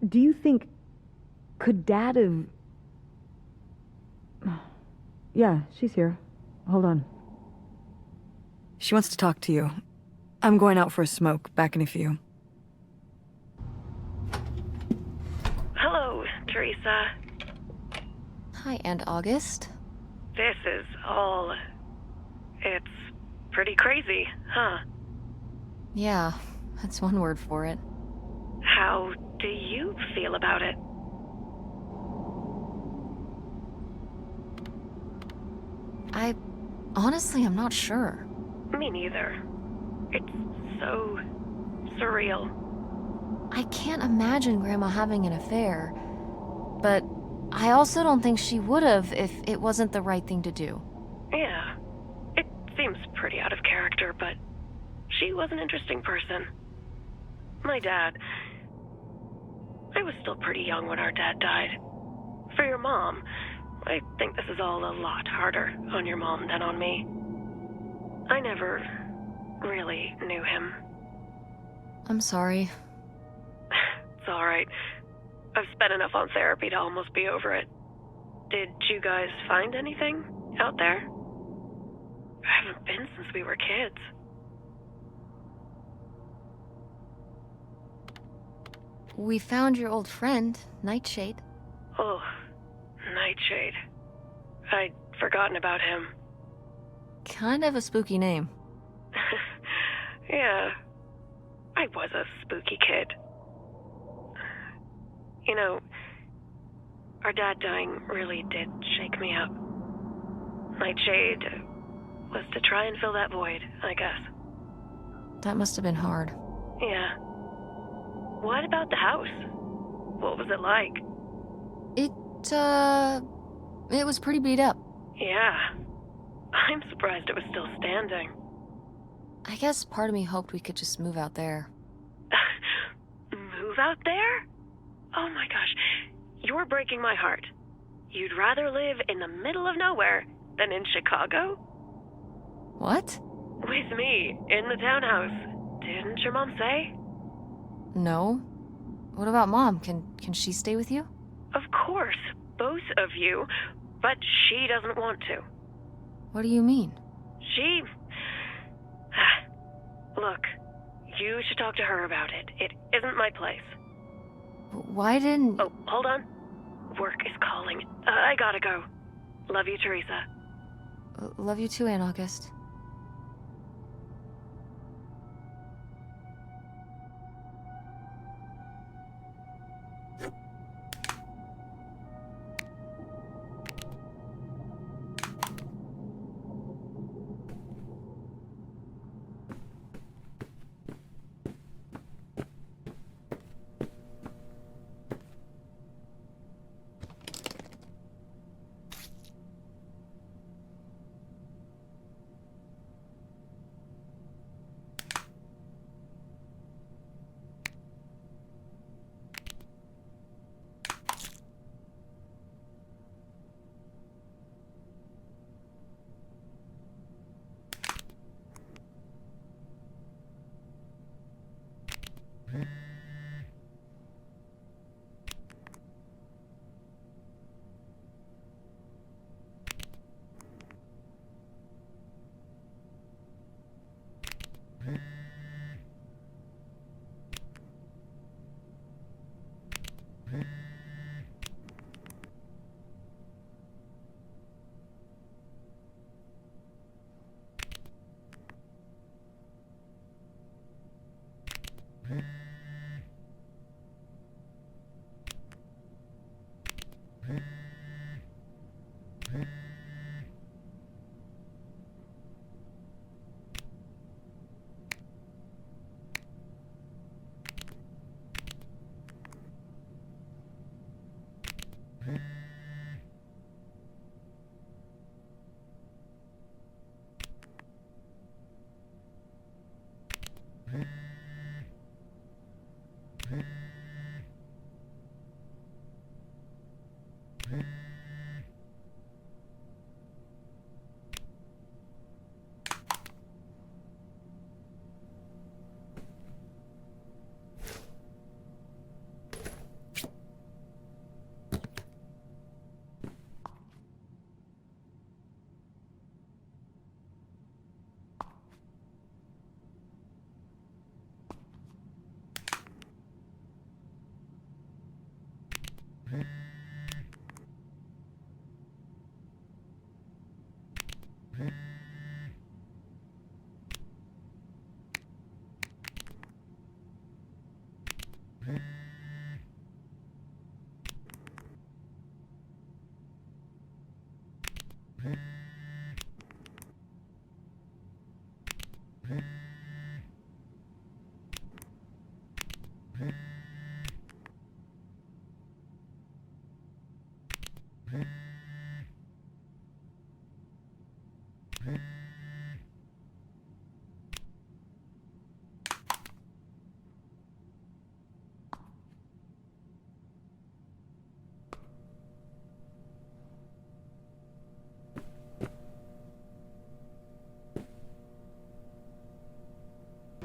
Do you think, could Dad have... Yeah, she's here. Hold on. She wants to talk to you. I'm going out for a smoke, back in a few. Hello, Teresa. Hi, Aunt August. This is all... It's pretty crazy, huh? Yeah, that's one word for it. How do you feel about it? Honestly, I'm not sure. Me neither. It's so surreal. I can't imagine Grandma having an affair, but I also don't think she would have if it wasn't the right thing to do. Yeah, it seems pretty out of character, but she was an interesting person. My dad... I was still pretty young when our dad died. For your mom, I think this is all a lot harder on your mom than on me. I never really knew him. I'm sorry. It's alright. I've spent enough on therapy to almost be over it. Did you guys find anything out there? I haven't been since we were kids. We found your old friend, Nightshade. Oh, Nightshade. I'd forgotten about him. Kind of a spooky name. Yeah, I was a spooky kid. You know, our dad dying really did shake me up. Nightshade was to try and fill that void, I guess. That must have been hard. Yeah. What about the house? What was it like? It was pretty beat up. Yeah. I'm surprised it was still standing. I guess part of me hoped we could just move out there. Move out there? Oh my gosh, you're breaking my heart. You'd rather live in the middle of nowhere than in Chicago? What? With me, in the townhouse. Didn't your mom say? No. What about Mom? Can she stay with you? Of course, both of you, but she doesn't want to. What do you mean? She... Look, you should talk to her about it. It isn't my place. Why didn't... Oh, hold on. Work is calling. I gotta go. Love you, Teresa. Love you too, Aunt August.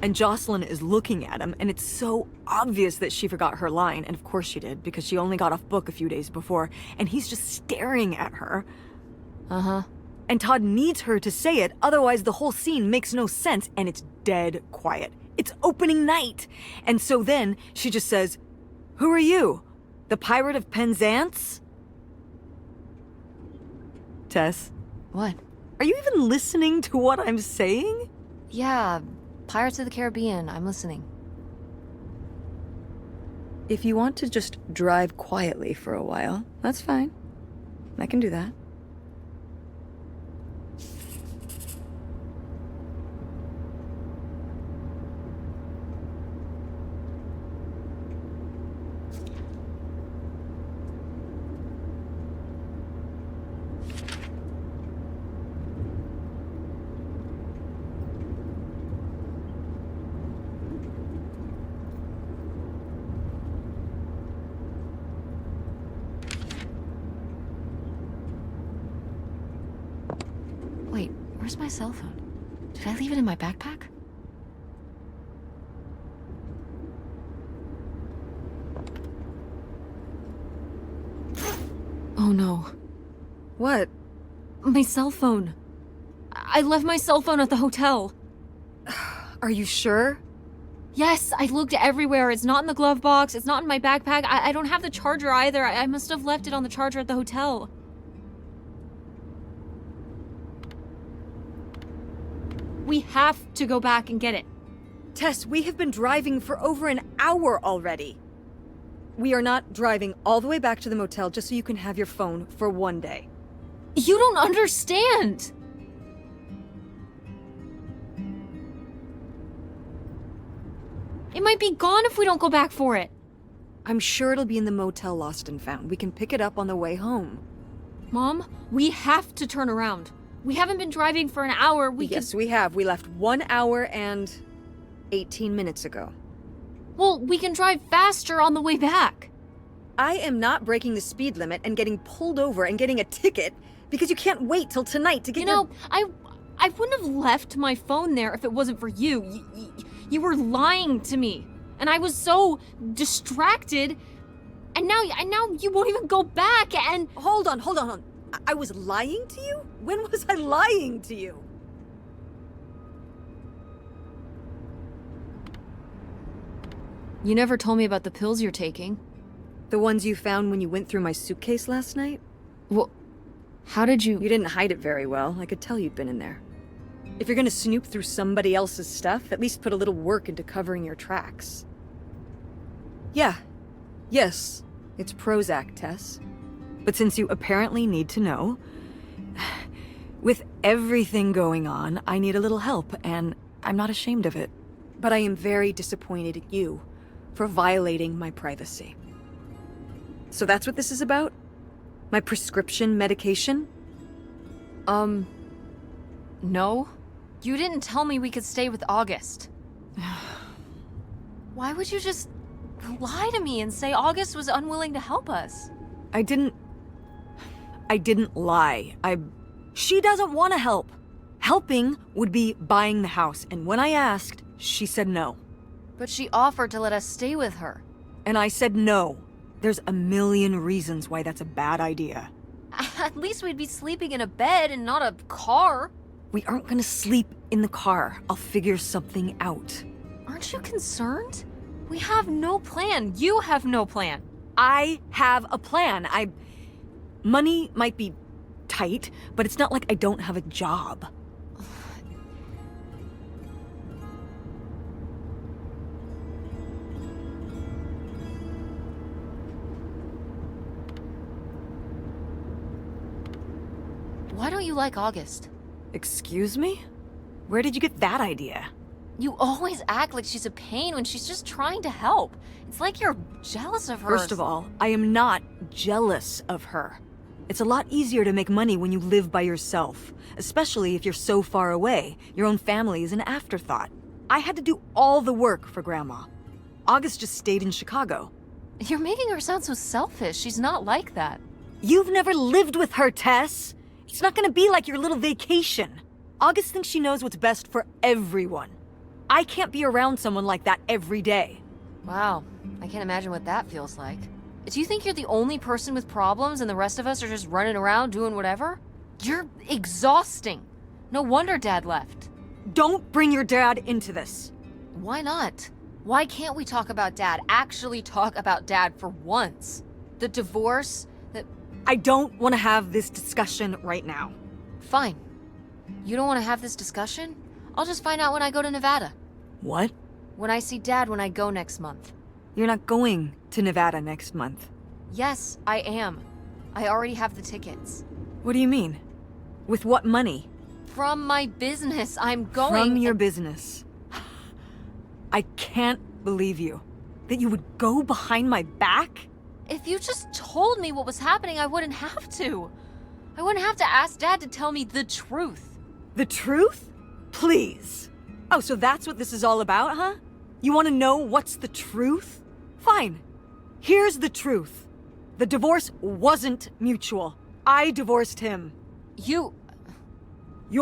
And Jocelyn is looking at him, and it's so obvious that she forgot her line, and of course she did, because she only got off book a few days before, and he's just staring at her. Uh-huh. And Todd needs her to say it, otherwise the whole scene makes no sense, and it's dead quiet. It's opening night! And so then, she just says, "Who are you? The Pirate of Penzance?" Tess, What? are you even listening to what I'm saying? Yeah, Pirates of the Caribbean. I'm listening. If you want to just drive quietly for a while, that's fine. I can do that. Wait, where's my cell phone? Did I leave it in my backpack? Oh no. What? My cell phone. I left my cell phone at the hotel. Are you sure? Yes, I looked everywhere. It's not in the glove box. It's not in my backpack. I don't have the charger either. I must have left it on the charger at the hotel. We have to go back and get it. Tess, we have been driving for over an hour already. We are not driving all the way back to the motel just so you can have your phone for one day. You don't understand. It might be gone if we don't go back for it. I'm sure it'll be in the motel Lost and Found. We can pick it up on the way home. Mom, we have to turn around. We haven't been driving for an hour. Yes, we have. We left 1 hour and 18 minutes ago. Well, we can drive faster on the way back. I am not breaking the speed limit and getting pulled over and getting a ticket because you can't wait till tonight to get You know, I wouldn't have left my phone there if it wasn't for you. You were lying to me, and I was so distracted. And now you won't even go back. And Hold on. I was lying to you? When was I lying to you? you never told me about the pills you're taking. The ones you found when you went through my suitcase last night? Well, how did you... You didn't hide it very well. I could tell you'd been in there. If you're gonna snoop through somebody else's stuff, at least put a little work into covering your tracks. Yeah. Yes, it's Prozac, Tess. But since you apparently need to know, with everything going on, I need a little help, and I'm not ashamed of it. But I am very disappointed at you for violating my privacy. So that's what this is about? My prescription medication? No. You didn't tell me we could stay with August. Why would you just lie to me and say August was unwilling to help us? I didn't lie. She doesn't want to help. Helping would be buying the house, and when I asked, she said no. But she offered to let us stay with her. And I said no. There's a million reasons why that's a bad idea. At least we'd be sleeping in a bed and not a car. We aren't gonna sleep in the car. I'll figure something out. Aren't you concerned? We have no plan. You have no plan. I have a plan. Money might be tight, but it's not like I don't have a job. Why don't you like August? Excuse me? Where did you get that idea? You always act like she's a pain when she's just trying to help. It's like you're jealous of her. First of all, I am not jealous of her. It's a lot easier to make money when you live by yourself, especially if you're so far away. Your own family is an afterthought. I had to do all the work for Grandma. August just stayed in Chicago. You're making her sound so selfish. She's not like that. You've never lived with her, Tess. It's not gonna be like your little vacation. August thinks she knows what's best for everyone. I can't be around someone like that every day. Wow, I can't imagine what that feels like. Do you think you're the only person with problems and the rest of us are just running around doing whatever? You're exhausting. No wonder Dad left. Don't bring your dad into this. Why not? Why can't we talk about Dad? Actually talk about Dad for once. The divorce, I don't want to have this discussion right now. Fine. You don't want to have this discussion? I'll just find out when I go to Nevada. What? When I see Dad when I go next month. You're not going to Nevada next month. Yes, I am. I already have the tickets. What do you mean? With what money? From my business, I'm going... From your business. I can't believe you. That you would go behind my back? If you just told me what was happening, I wouldn't have to. I wouldn't have to ask Dad to tell me the truth. The truth? Please. Oh, so that's what this is all about, huh? You want to know what's the truth? Fine. Here's the truth. The divorce wasn't mutual. I divorced him. Your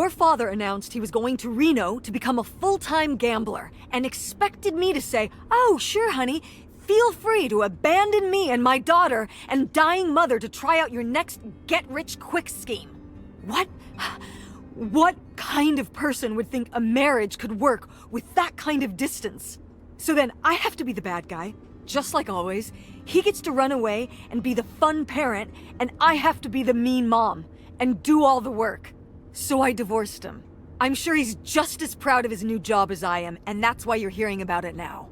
father announced he was going to Reno to become a full-time gambler and expected me to say, "Oh, sure, honey. Feel free to abandon me and my daughter and dying mother to try out your next get-rich-quick scheme." What kind of person would think a marriage could work with that kind of distance? So then I have to be the bad guy, just like always. He gets to run away and be the fun parent, and I have to be the mean mom and do all the work. So I divorced him. I'm sure he's just as proud of his new job as I am, and that's why you're hearing about it now.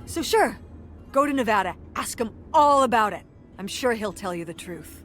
So sure, go to Nevada, ask him all about it. I'm sure he'll tell you the truth.